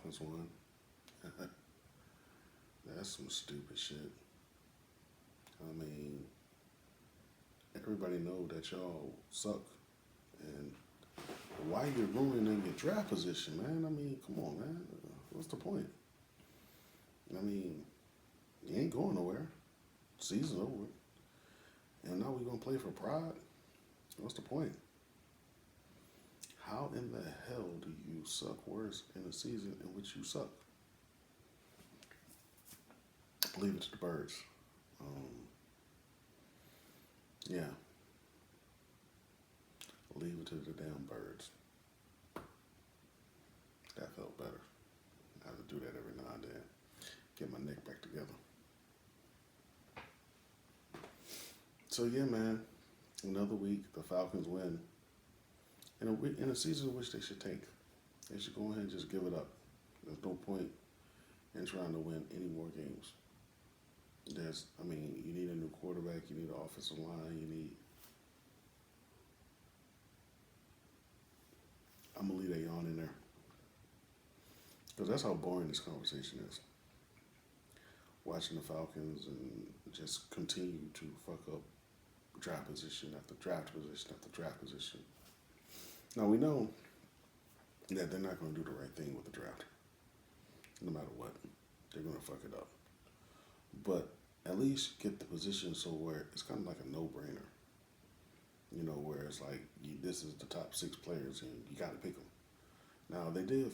Falcons won. That's some stupid shit. I mean, everybody know that y'all suck, and why you're ruining your draft position, man? I mean, come on, man. What's the point? I mean, you ain't going nowhere. Season's over, and now we gonna play for pride. What's the point? How in the hell do you suck worse in a season in which you suck? Leave it to the birds. Um, yeah, leave it to the damn birds. That felt better. I have to do that every now and then. Get my neck back together. So yeah, man. Another week, the Falcons win in a season in which they should tank. They should go ahead and just give it up. There's no point in trying to win any more games. You need a new quarterback. You need an offensive line. I'm gonna leave that yawn in there because that's how boring this conversation is. Watching the Falcons and just continue to fuck up draft position after draft position after draft position. Now we know that they're not going to do the right thing with the draft. No matter what, they're going to fuck it up. But at least get the position so where it's kind of like a no-brainer. You know, where it's like this is the top 6 players and you got to pick them. Now they did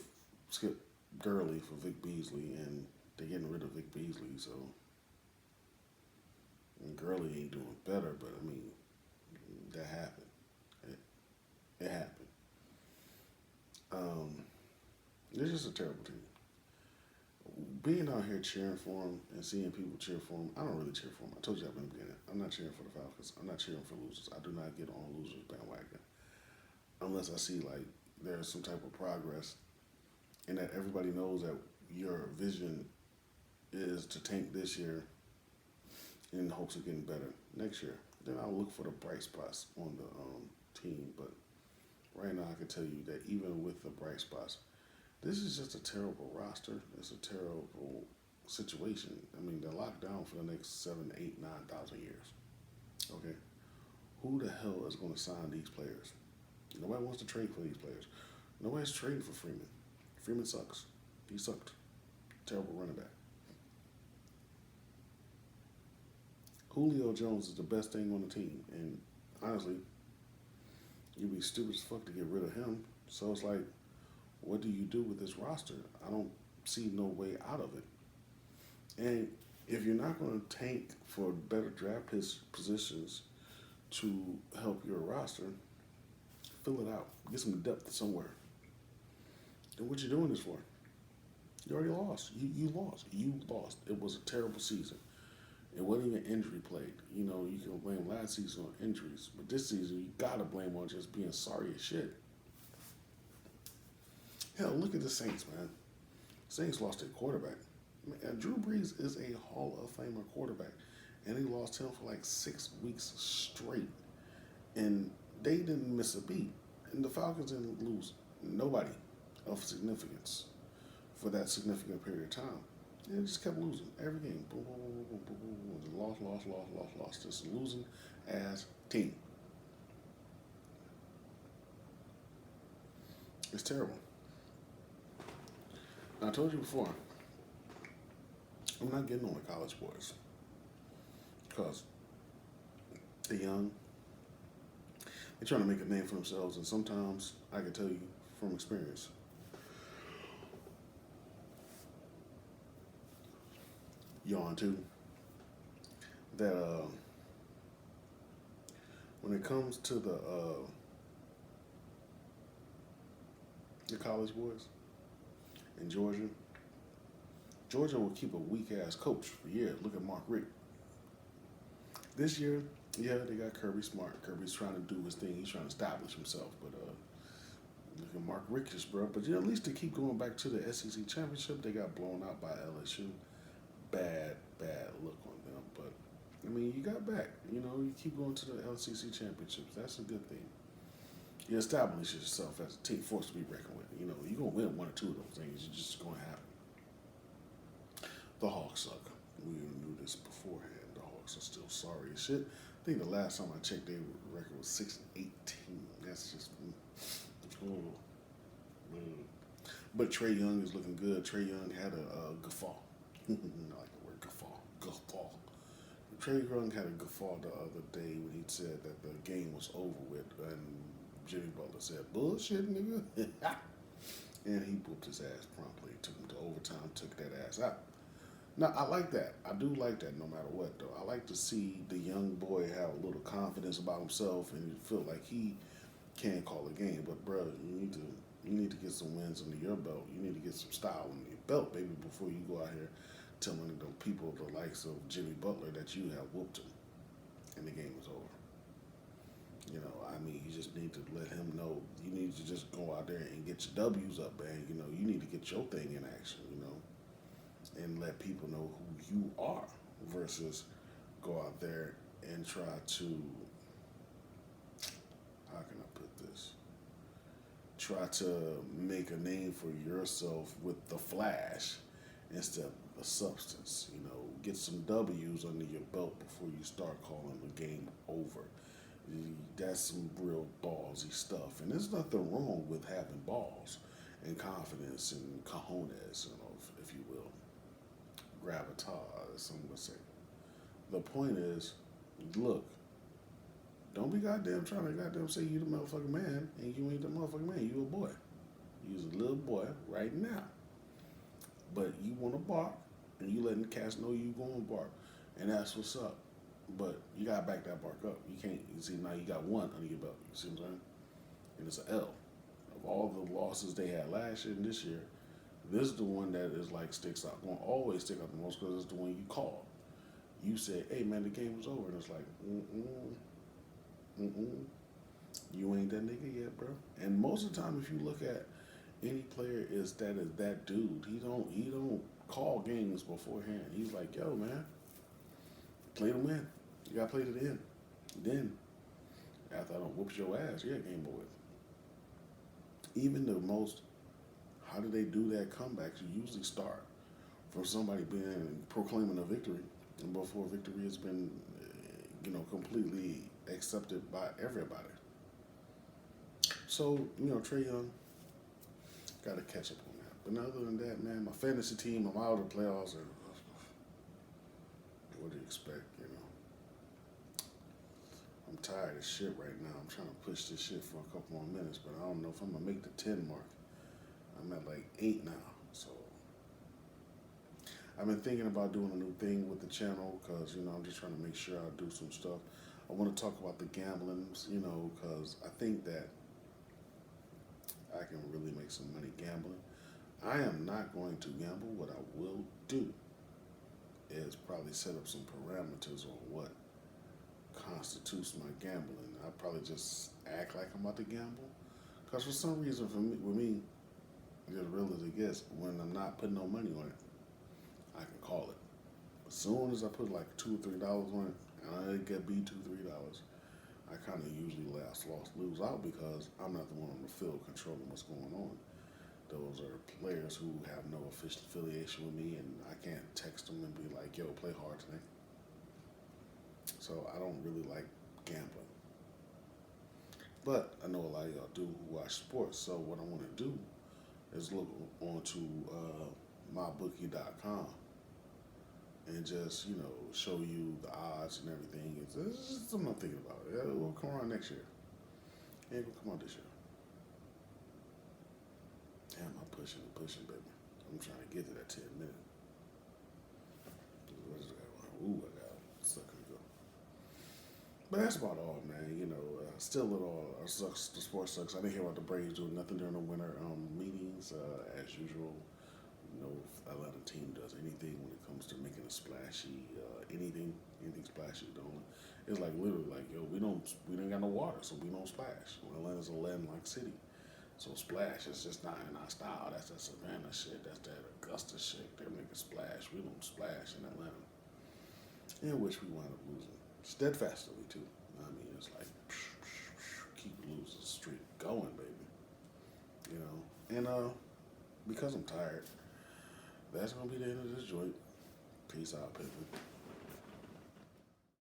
skip Gurley for Vic Beasley, and they're getting rid of Vic Beasley, so and Gurley ain't doing better. But I mean, that happened. It happened. Um, it's just a terrible team. Being out here cheering for him and seeing people cheer for him, I don't really cheer for him. I told you at the beginning, I'm not cheering for the Falcons. I'm not cheering for losers. I do not get on losers bandwagon unless I see like there's some type of progress and that everybody knows that your vision is to tank this year in hopes of getting better next year. Then I'll look for the bright spots on the team. But right now, I can tell you that even with the bright spots, this is just a terrible roster. It's a terrible situation. I mean, they're locked down for the next 7, 8, 9,000 years. Okay, who the hell is going to sign these players? Nobody wants to trade for these players. Nobody's trading for Freeman. Freeman sucks. He sucked. Terrible running back. Julio Jones is the best thing on the team, and honestly, you'd be stupid as fuck to get rid of him. So it's like, what do you do with this roster? I don't see no way out of it. And if you're not going to tank for better draft positions to help your roster, fill it out. Get some depth somewhere. Then what you doing this for? You already lost. You lost. You lost. It was a terrible season. It wasn't even injury played. You know, you can blame last season on injuries, but this season you gotta blame on just being sorry as shit. Hell, look at the Saints, man. Saints lost their quarterback. Man, Drew Brees is a Hall of Famer quarterback, and they lost him for like 6 weeks straight, and they didn't miss a beat. And the Falcons didn't lose nobody of significance for that significant period of time. And they just kept losing every game. Boom, boom, boom, boom, boom, boom, boom. Lost. Just losing as team. It's terrible. Now, I told you before, I'm not getting on the college boys because they're young. They're trying to make a name for themselves, and sometimes I can tell you from experience, yawn too, that when it comes to the college boys in Georgia, Georgia will keep a weak ass coach for years. Look at Mark Richt. This year, yeah, they got Kirby Smart. Kirby's trying to do his thing. He's trying to establish himself. But look at Mark Richt, bro. But at least they keep going back to the SEC championship. They got blown out by LSU. Bad look on them. But I mean, you got back. You know, you keep going to the LCC championships. That's a good thing. You establish yourself as a team force to be reckoned with. You know, you're gonna win one or two of those things. It's just gonna happen. The Hawks suck. We knew this beforehand. The Hawks are still sorry as shit. I think the last time I checked, their record was 6-18. That's just. Oh, but Trae Young is looking good. Trae Young had a guffaw. I like the word guffaw. Guffaw. Trae Young had a guffaw the other day when he said that the game was over with, and Jimmy Butler said, "Bullshit, nigga," and he whooped his ass promptly. Took him to overtime. Took that ass out. Now I like that. I do like that. No matter what, though, I like to see the young boy have a little confidence about himself and feel like he can call a game. But bro, you need to get some wins under your belt. You need to get some style under your belt, baby, before you go out here telling the people the likes of Jimmy Butler that you have whooped him and the game is over. You know, I mean, you just need to let him know. You need to just go out there and get your W's up, man. You know, you need to get your thing in action, you know, and let people know who you are versus go out there and try to, how can I put this? Try to make a name for yourself with the flash instead of the substance. You know, get some W's under your belt before you start calling the game over. That's some real ballsy stuff. And there's nothing wrong with having balls and confidence and cojones, you know, if you will. Gravitas, some would say. The point is, look, don't be goddamn trying to goddamn say you the motherfucking man and you ain't the motherfucking man. You a boy. You's a little boy right now. But you want to bark and you letting the cats know you going to bark. And that's what's up. But you got to back that bark up. You can't, you see, now you got one under your belt. You see what I'm saying? And it's an L. Of all the losses they had last year and this year, this is the one that is like sticks out. Going to always stick out the most because it's the one you called. You said, hey man, the game was over. And it's like, you ain't that nigga yet, bro. And most of the time, if you look at any player, is that dude. He don't call games beforehand. He's like, yo, man, play to win. You gotta play to the end. Then, after I don't whoop your ass, yeah, game over. Even the most, how do they do that comebacks? You usually start from somebody being proclaiming a victory, and before victory has been, completely accepted by everybody. So, Trae Young got to catch up on that. But other than that, man, my fantasy team, I'm out of the playoffs. And what do you expect, I'm tired of shit right now. I'm trying to push this shit for a couple more minutes, but I don't know if I'm going to make the 10 mark. I'm at like 8 now, so I've been thinking about doing a new thing with the channel because, I'm just trying to make sure I do some stuff. I want to talk about the gambling, because I think that I can really make some money gambling. I am not going to gamble. What I will do is probably set up some parameters on what constitutes my gambling. I probably just act like I'm about to gamble. Because for some reason, with me, as real as it gets, when I'm not putting no money on it, I can call it. As soon as I put like $2 or $3 on it, and it could be $2, $3, I kind of usually lose out because I'm not the one on the field controlling what's going on. Those are players who have no official affiliation with me, and I can't text them and be like, yo, play hard today. So I don't really like gambling. But I know a lot of y'all do who watch sports, so what I want to do is look onto mybookie.com and just, show you the odds and everything. It's just something I'm thinking about. It will come around next year. It ain't gonna come out this year. Damn, I'm pushing, baby. I'm trying to get to that 10 minutes. What is that? Ooh, I got sucker go. But that's about all, man. Still it all sucks. The sport sucks. I didn't hear about the Braves doing nothing during the winter meetings as usual. No Atlanta team does anything when it comes to making a splashy anything splashy. It's like literally like, yo, we ain't got no water, so we don't splash. Atlanta's a landlocked city, so splash is just not in our style. That's that Savannah shit. That's that Augusta shit. They make a splash. We don't splash in Atlanta. In which we wind up losing steadfastly too. I mean, it's like keep losing streak. going, baby. You know, and because I'm tired, that's gonna be the end of this joint. Peace out, people.